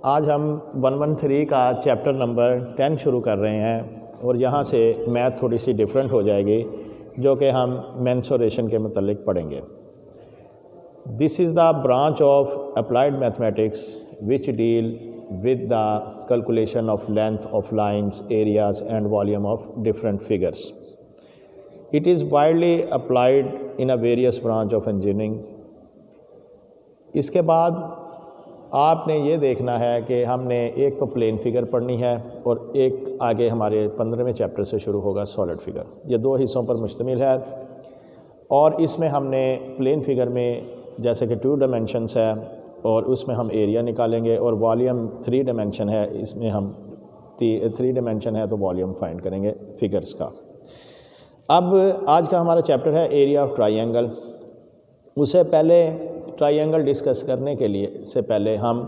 आज हम 113 का चैप्टर नंबर 10 शुरू कर रहे हैं और यहाँ से मैथ थोड़ी सी डिफरेंट हो जाएगी जो कि हम मेंसुरेशन के मतलब पढ़ेंगे। This is the branch of applied mathematics which deal with the calculation of length of lines, areas and volume of different figures. It is widely applied in a various branch of engineering. इसके बाद आपने ये देखना है कि हमने एक तो प्लेन फिगर पढ़नी है और एक आगे हमारे 15वें चैप्टर से शुरू होगा सॉलिड फिगर। ये दो हिस्सों पर मुश्तमिल है और इसमें हमने प्लेन फिगर में जैसे कि 2 डायमेंशंस है और उसमें हम एरिया निकालेंगे और वॉल्यूम 3 डायमेंशन है, इसमें हम 3 डायमेंशन है तो वॉल्यूम फाइंड करेंगे फिगर्स का। अब आज का हमारा चैप्टर है एरिया ऑफ ट्राइंगल। उससे पहले ट्राइंगल डिस्कस करने के लिए से पहले हम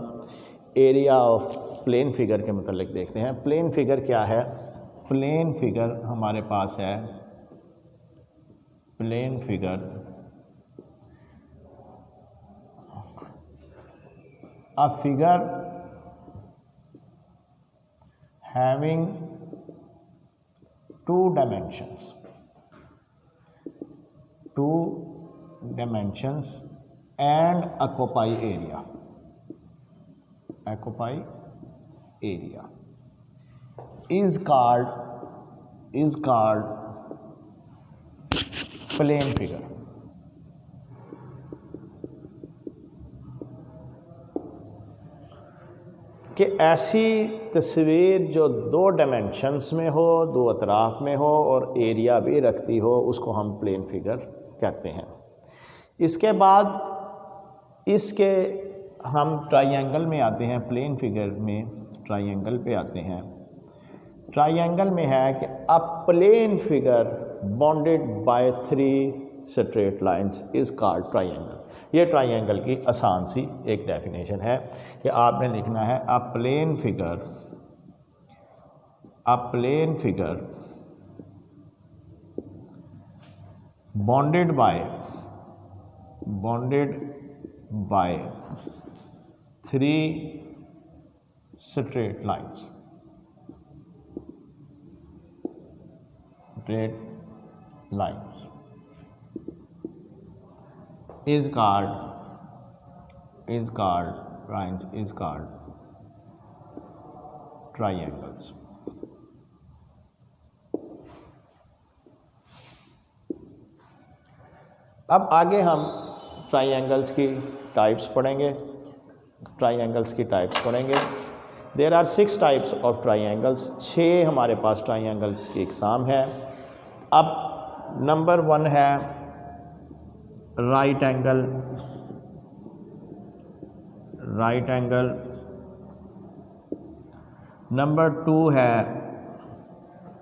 एरिया ऑफ प्लेन फिगर के मतलब देखते हैं। प्लेन फिगर क्या है? प्लेन फिगर हमारे पास है, plane figure a figure having 2 dimensions, 2 dimensions and occupy area is called plane figure। कि ऐसी तस्वीर जो 2 डायमेंशंस में हो, 2 अतराफ में हो और एरिया भी रखती हो, उसको हम प्लेन फिगर कहते हैं। इसके बाद इसके हम ट्राइंगल में आते हैं, प्लेन फिगर में ट्राइंगल पे आते हैं। ट्राइंगल में है कि a plane figure bounded by 3 straight lines is called triangle. ये ट्राइंगल की आसान सी एक डेफिनेशन है कि आपने लिखना है अ plane figure bonded by 3 straight lines is called triangles। अब आगे हम ट्राइंगल्स की टाइप्स पढ़ेंगे। There are 6 types of triangles. 6 हमारे पास ट्राइंगल्स की इकसाम है। अब नंबर 1 है राइट एंगल। नंबर 2 है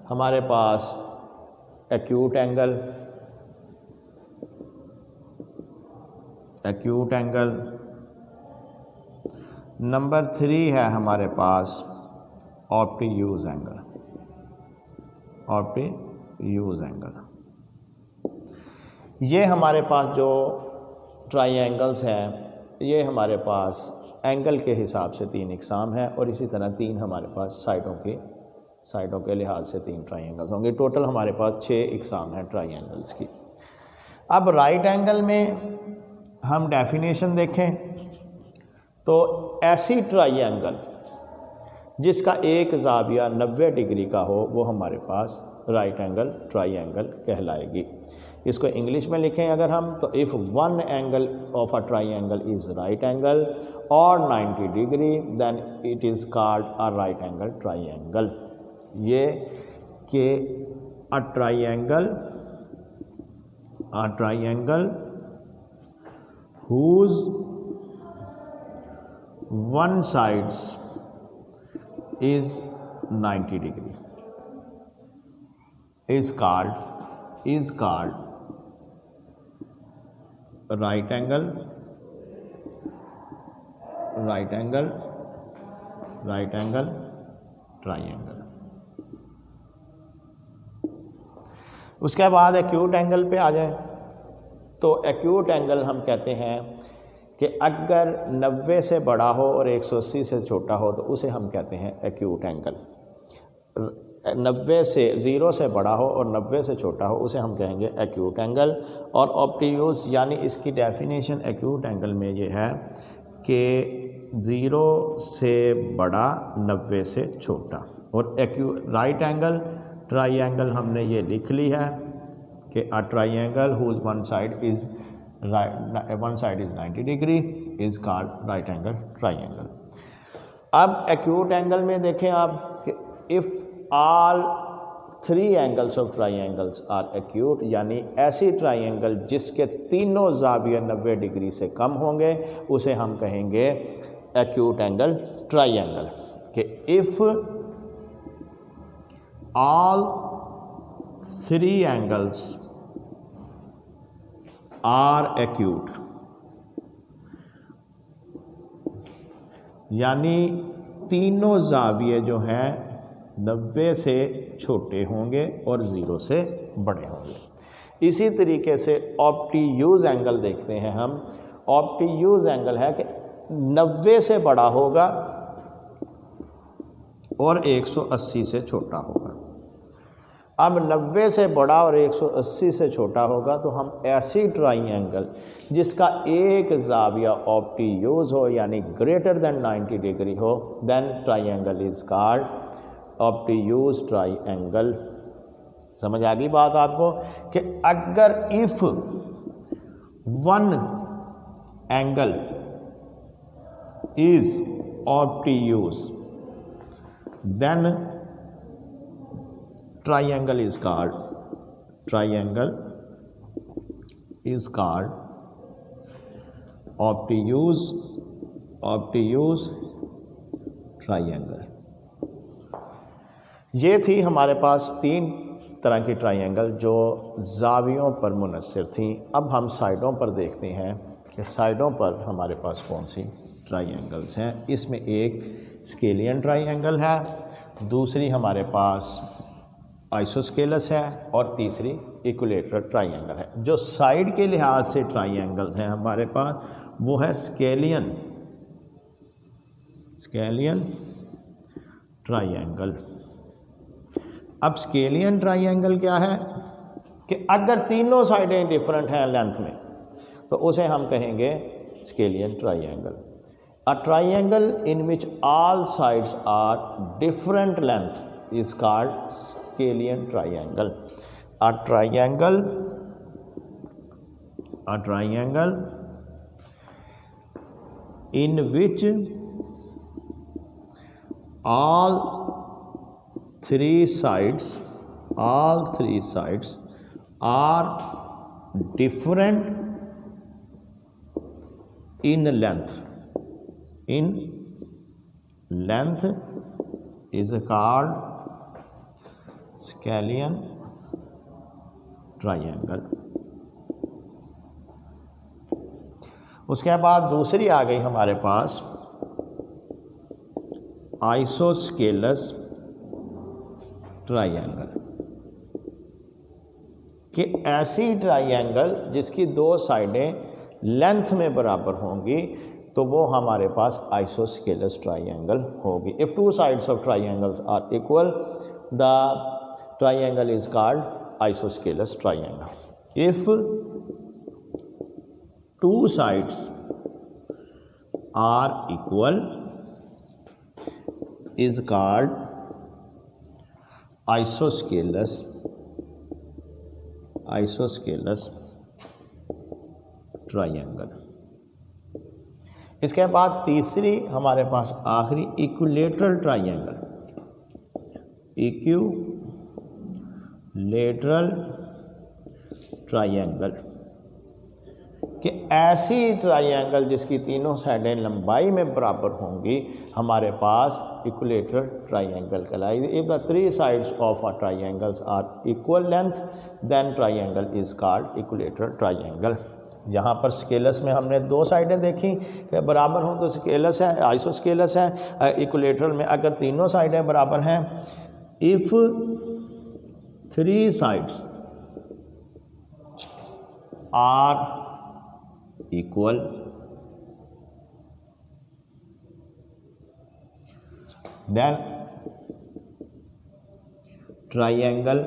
हमारे पास एक्यूट एंगल। नंबर 3 है हमारे पास ऑब्ट्यूज एंगल। ये हमारे पास जो ट्राइंगल्स हैं, ये हमारे पास एंगल के हिसाब से 3 इकसाम है और इसी तरह 3 हमारे पास साइडों के लिहाज से 3 ट्राइंगल्स होंगे। टोटल हमारे पास 6 इकसाम है ट्राइंगल्स की। अब राइट एंगल में हम डेफिनेशन देखें तो ऐसी ट्राइंगल जिसका एक ज़ाविया 90 डिग्री का हो वो हमारे पास राइट एंगल ट्राइंगल कहलाएगी। इसको इंग्लिश में लिखें अगर हम तो if one angle of a triangle is right angle और 90 degree then it is called a right angle triangle. ये कि a triangle whose one sides is 90 degree is called right angle triangle। उसके बाद एक्यूट एंगल पे आ जाए तो acute angle हम कहते हैं कि अगर 90 से बड़ा हो और 180 से छोटा हो तो उसे हम कहते हैं एक्यूट एंगल। 90 से 0 से बड़ा हो और 90 से छोटा हो उसे हम कहेंगे एक्यूट एंगल। और ऑब्ट्यूज यानी इसकी डेफिनेशन एक्यूट एंगल में ये है कि 0 से बड़ा 90 से छोटा। और राइट एंगल ट्राइंगल हमने ये लिख ली है कि a triangle whose one side is 90 degree is called right angle triangle. अब एक्यूट एंगल में देखें आप कि if all 3 angles of triangles are acute, यानी ऐसी ट्राइंगल जिसके तीनों ज़ाविये 90 डिग्री से कम होंगे उसे हम कहेंगे एक्यूट एंगल ट्राइंगल। कि if all 3 angles are acute, यानी तीनों ज़ाविये जो हैं 90 से छोटे होंगे और 0 से बड़े होंगे। इसी तरीके से ऑब्ट्यूज एंगल देखते हैं हम। ऑब्ट्यूज एंगल है कि 90 से बड़ा होगा और 180 से छोटा होगा। अब 90 से बड़ा और 180 से छोटा होगा तो हम ऐसी ट्राइंगल जिसका एक ज़ाविया ऑब्ट्यूज हो यानी ग्रेटर देन 90 डिग्री हो, then triangle is called obtuse triangle. समझ आ गई बात आपको कि अगर if one angle is obtuse then triangle is called obtuse triangle। ये थी हमारे पास 3 तरह की ट्राइंगल जो ज़ावियों पर मुनस्सिर थी। अब हम साइडों पर देखते हैं कि साइडों पर हमारे पास कौन सी ट्राइंगल्स हैं। इसमें एक स्केलियन ट्राइंगल है, दूसरी हमारे पास आइसोस्केलस है और तीसरी इक्विलेटरल ट्राइंगल है। जो साइड के लिहाज से ट्राइंगल्स हैं हमारे पास वो है स्केलियन ट्राइंगल। अब स्केलियन ट्राइंगल क्या है कि अगर तीनों साइडें डिफरेंट हैं लेंथ में तो उसे हम कहेंगे scalene triangle. A triangle in which all sides are different length is called scalene triangle. A triangle in which all three sides are different in length is called scalene triangle. उसके बाद दूसरी आ गई हमारे पास आइसोस्केलस ट्राइंगल कि ऐसी triangle जिसकी 2 साइडें लेंथ में बराबर होंगी तो वो हमारे पास आइसोस्केलस ट्राइंगल होगी। If 2 sides of triangles are equal the triangle is called isosceles triangle. If 2 sides are equal is called isosceles triangle। इसके बाद तीसरी हमारे पास आखिरी इक्विलेटरल ट्राइंगल, इक्विलेटरल ट्राइंगल कि ऐसी ट्राइंगल जिसकी तीनों साइडें लंबाई में बराबर होंगी हमारे पास इक्विलेटरल ट्राइंगल कहलाएगी। If the 3 sides of a triangles are equal length then triangle is called equilateral triangle. यहाँ पर स्केलस में हमने 2 साइडें देखी कि बराबर हों तो स्केलस है, आइसोस्केलस है। इक्विलेटरल में अगर तीनों साइडें बराबर हैं, if 3 sides are equal then triangle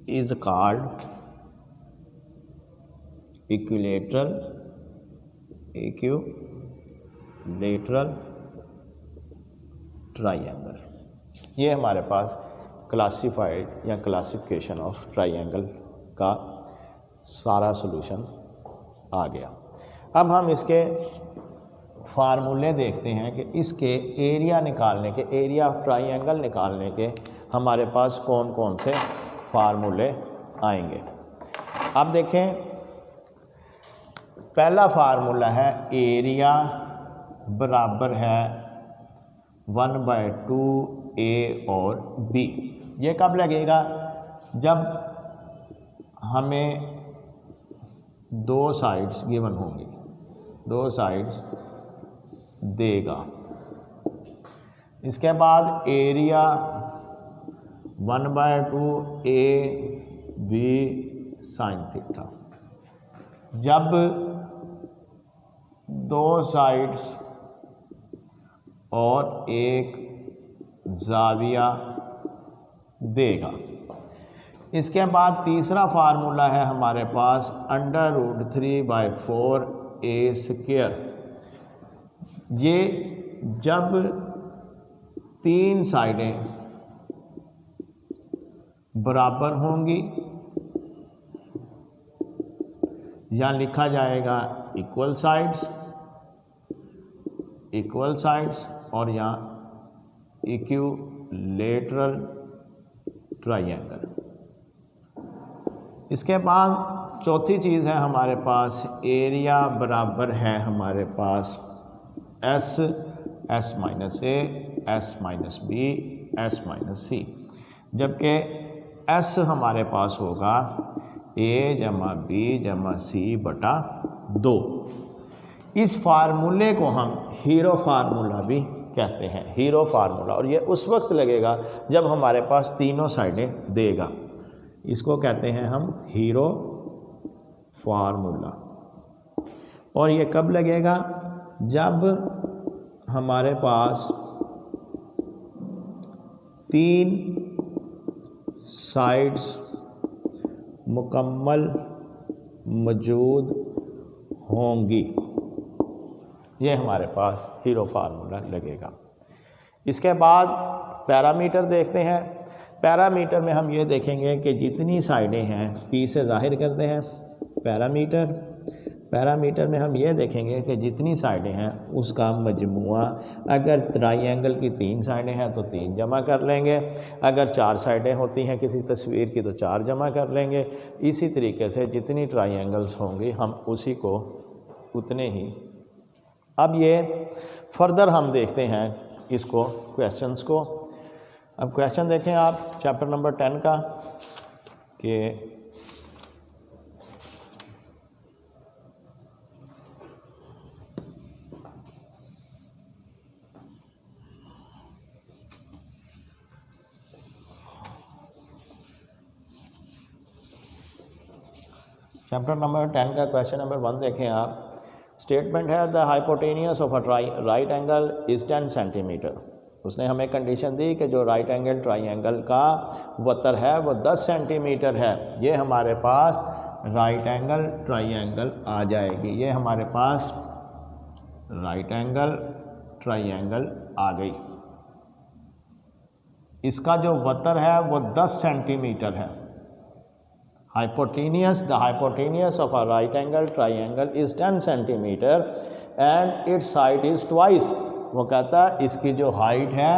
is called equilateral triangle. ये हमारे पास क्लासिफाइड या क्लासिफिकेशन ऑफ ट्राइंगल का सारा सॉल्यूशन आ गया। अब हम इसके फार्मूले देखते हैं कि इसके एरिया निकालने के, एरिया ऑफ ट्राइंगल निकालने के हमारे पास कौन कौन से फार्मूले आएंगे। अब देखें, पहला फार्मूला है एरिया बराबर है 1/2 A और B। ये कब लगेगा? जब हमें दो साइड्स गिवन होंगी, दो साइड्स देगा। इसके बाद एरिया 1/2 AB साइन थीटा। जब दो साइड्स और एक जाविया देगा। इसके बाद तीसरा फार्मूला है हमारे पास √3/4 A²। ये जब तीन साइडें बराबर होंगी, या लिखा जाएगा इक्वल साइड्स और यहाँ इक्विलेटरल ट्राइंगल। इसके बाद चौथी चीज़ है हमारे पास एरिया बराबर है हमारे पास S - A, S - B, S - C। जबकि S हमारे पास होगा A जमा B जमा C बटा 2। इस फार्मूले को हम हीरो फार्मूला भी कहते हैं, हीरो फार्मूला। और ये उस वक्त लगेगा जब हमारे पास तीनों साइडें देगा। इसको कहते हैं हम हीरो फार्मूला। और ये कब लगेगा? जब हमारे पास तीन साइड्स मुकम्मल मौजूद होंगी, ये हमारे पास हीरो फार्मूला लगेगा। इसके बाद पैरामीटर देखते हैं। पैरामीटर में हम ये देखेंगे कि जितनी साइडें हैं, P से जाहिर करते हैं पैरामीटर में हम ये देखेंगे कि जितनी साइडें हैं उसका मजमुआ। अगर ट्राइंगल की 3 साइडें हैं तो 3 जमा कर लेंगे, अगर 4 साइडें होती हैं किसी तस्वीर की तो 4 जमा कर लेंगे। इसी तरीके से जितनी ट्राइंगल्स होंगी हम उसी को उतने ही। अब ये फर्दर हम देखते हैं इसको, क्वेश्चंस को। अब क्वेश्चन देखें आप चैप्टर नंबर 10 का, कि चैप्टर नंबर 10 का क्वेश्चन नंबर 1 देखें आप। स्टेटमेंट है the hypotenuse of a right angle is 10 centimetre. उसने हमें कंडीशन दी कि जो राइट एंगल ट्राइंगल का वतर है वो 10 सेंटीमीटर है। ये हमारे पास राइट एंगल ट्राइंगल आ जाएगी। ये हमारे पास राइट एंगल ट्राइंगल आ गई। इसका जो वतर है वो 10 सेंटीमीटर है। Hypotenuse, the hypotenuse of a right angle triangle is 10 centimeter and its height is twice। वो कहता है इसकी जो हाइट है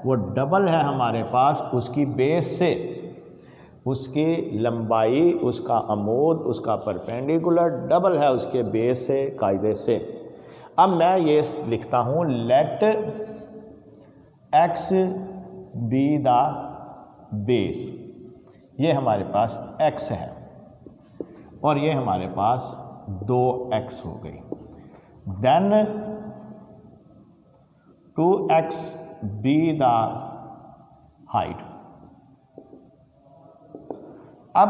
वो डबल है हमारे पास उसकी बेस से, उसकी लंबाई, उसका अमूद, उसका परपेंडिकुलर डबल है उसके बेस से, कायदे से। अब मैं ये लिखता हूँ let x be the base. ये हमारे पास x है और ये हमारे पास 2x हो गई। Then 2x be the height. अब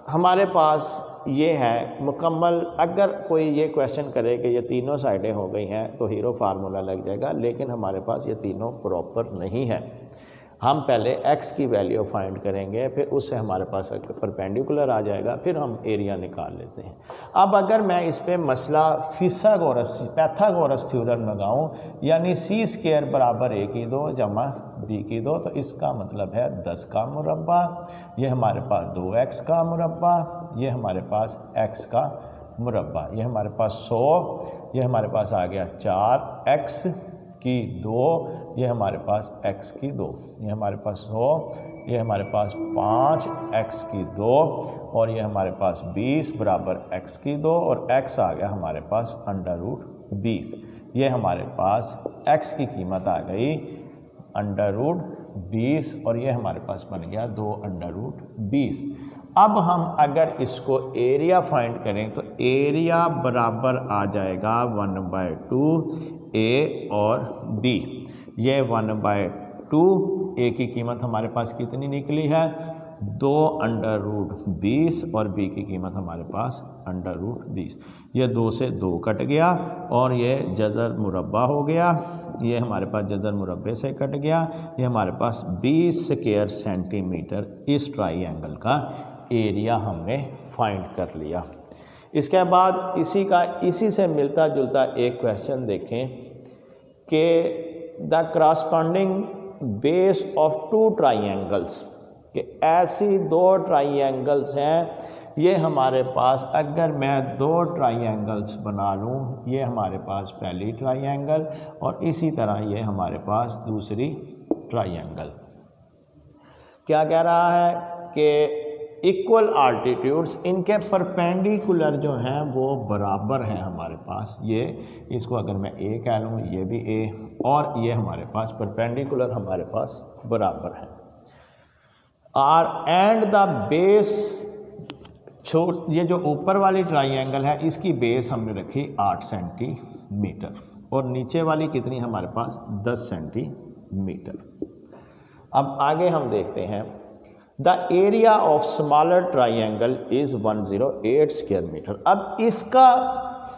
हमारे पास ये है मुकम्मल। अगर कोई ये क्वेश्चन करे कि ये तीनों साइडें हो गई हैं तो हीरो फार्मूला लग जाएगा, लेकिन हमारे पास ये तीनों प्रॉपर नहीं है। हम पहले x की वैल्यू फाइंड करेंगे, फिर उससे हमारे पास परपेंडिकुलर आ जाएगा, फिर हम एरिया निकाल लेते हैं। अब अगर मैं इस पे मसला पैथागोरस थ्योरम लगाऊं, यानी c स्क्वायर बराबर a की 2 जमा b की 2, तो इसका मतलब है 10 का मुरब्बा, ये हमारे पास 2x का मुरब्बा, ये हमारे पास x का मुरब्बा, ये हमारे पास 100, ये हमारे पास आ गया 4x की 2, ये हमारे पास x की 2, ये हमारे पास 100, ये हमारे पास 5x की 2, और ये हमारे पास 20 बराबर x की 2, और x आ गया हमारे पास √20। ये हमारे पास x की कीमत आ गई √20, और ये हमारे पास बन गया 2√20। अब हम अगर इसको एरिया फाइंड करें तो एरिया बराबर आ जाएगा 1/2 a और b। ये 1/2 a की कीमत हमारे पास कितनी निकली है 2√20, और b की कीमत हमारे पास √20। ये 2 से 2 कट गया और ये जज़र मुरब्बा हो गया, ये हमारे पास जज़र मुरब्बे से कट गया। ये हमारे पास 20 स्क्वायर सेंटीमीटर इस ट्राइंगल का एरिया हमने फाइंड कर लिया। इसके बाद इसी से मिलता जुलता एक क्वेश्चन देखें कि the corresponding base of 2 triangles, कि ऐसी 2 ट्राइंगल्स हैं। ये हमारे पास अगर मैं 2 ट्राइंगल्स बना लूँ, ये हमारे पास पहली ट्राइंगल और इसी तरह ये हमारे पास दूसरी ट्राइंगल। क्या कह रहा है कि इक्वल आल्टीट्यूड्स, इनके परपेंडिकुलर जो हैं वो बराबर हैं हमारे पास। ये इसको अगर मैं a कह लूँ, ये भी a, और ये हमारे पास परपेंडिकुलर हमारे पास बराबर हैं। एंड द बेस, ये जो ऊपर वाली ट्राइंगल है इसकी बेस हमने रखी 8 सेंटीमीटर, और नीचे वाली कितनी हमारे पास 10 सेंटीमीटर। अब आगे हम देखते हैं the area of smaller triangle is 108 square metre. अब इसका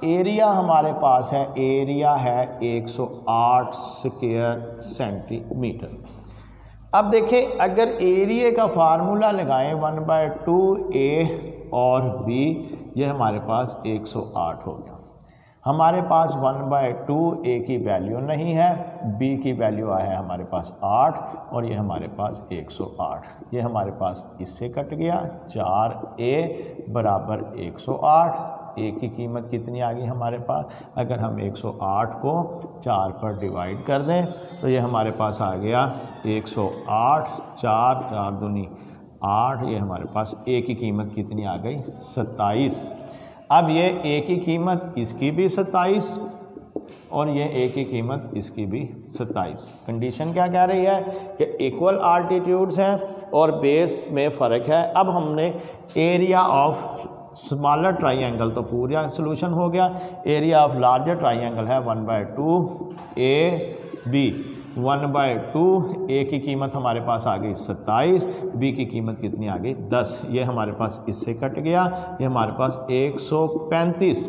एरिया हमारे पास है, एरिया है 108 स्क्वायर सेंटीमीटर। अब देखें, अगर एरिया का फार्मूला लगाएं 1/2 a और b, ये हमारे पास 108 हो गया। हमारे पास 1/2 a की वैल्यू नहीं है, b की वैल्यू है हमारे पास 8, और ये हमारे पास 108। ये हमारे पास इससे कट गया, 4a बराबर 108। a की कीमत कितनी आ गई हमारे पास, अगर हम 108 को 4 पर डिवाइड कर दें तो ये हमारे पास आ गया 108, 4 दूनी 8, ये हमारे पास a की कीमत कितनी आ गई 27। अब ये a की कीमत इसकी भी 27 और ये a की कीमत इसकी भी 27। कंडीशन क्या कह रही है कि इक्वल आल्टीट्यूड्स हैं और बेस में फ़र्क है। अब हमने एरिया ऑफ स्मॉलर ट्राइंगल तो पूरा सोल्यूशन हो गया, एरिया ऑफ लार्जर ट्राइंगल है 1/2 a b। 1/2 a की कीमत हमारे पास आ गई 27, b की कीमत कितनी आ गई 10। ये हमारे पास इससे कट गया, ये हमारे पास 135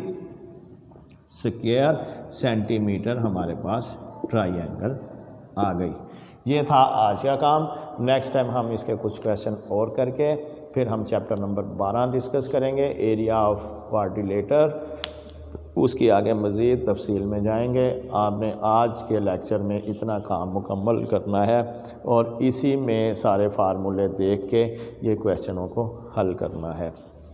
स्क्वायर सेंटीमीटर हमारे पास ट्राइंगल आ गई। ये था आज का काम। नेक्स्ट टाइम हम इसके कुछ क्वेश्चन और करके फिर हम चैप्टर नंबर 12 डिस्कस करेंगे, एरिया ऑफ क्वाड्रिलेटर। उसकी आगे मज़ीद तफसील में जाएंगे। आपने आज के लेक्चर में इतना काम मुकम्मल करना है और इसी में सारे फार्मूले देख के ये क्वेश्चनों को हल करना है।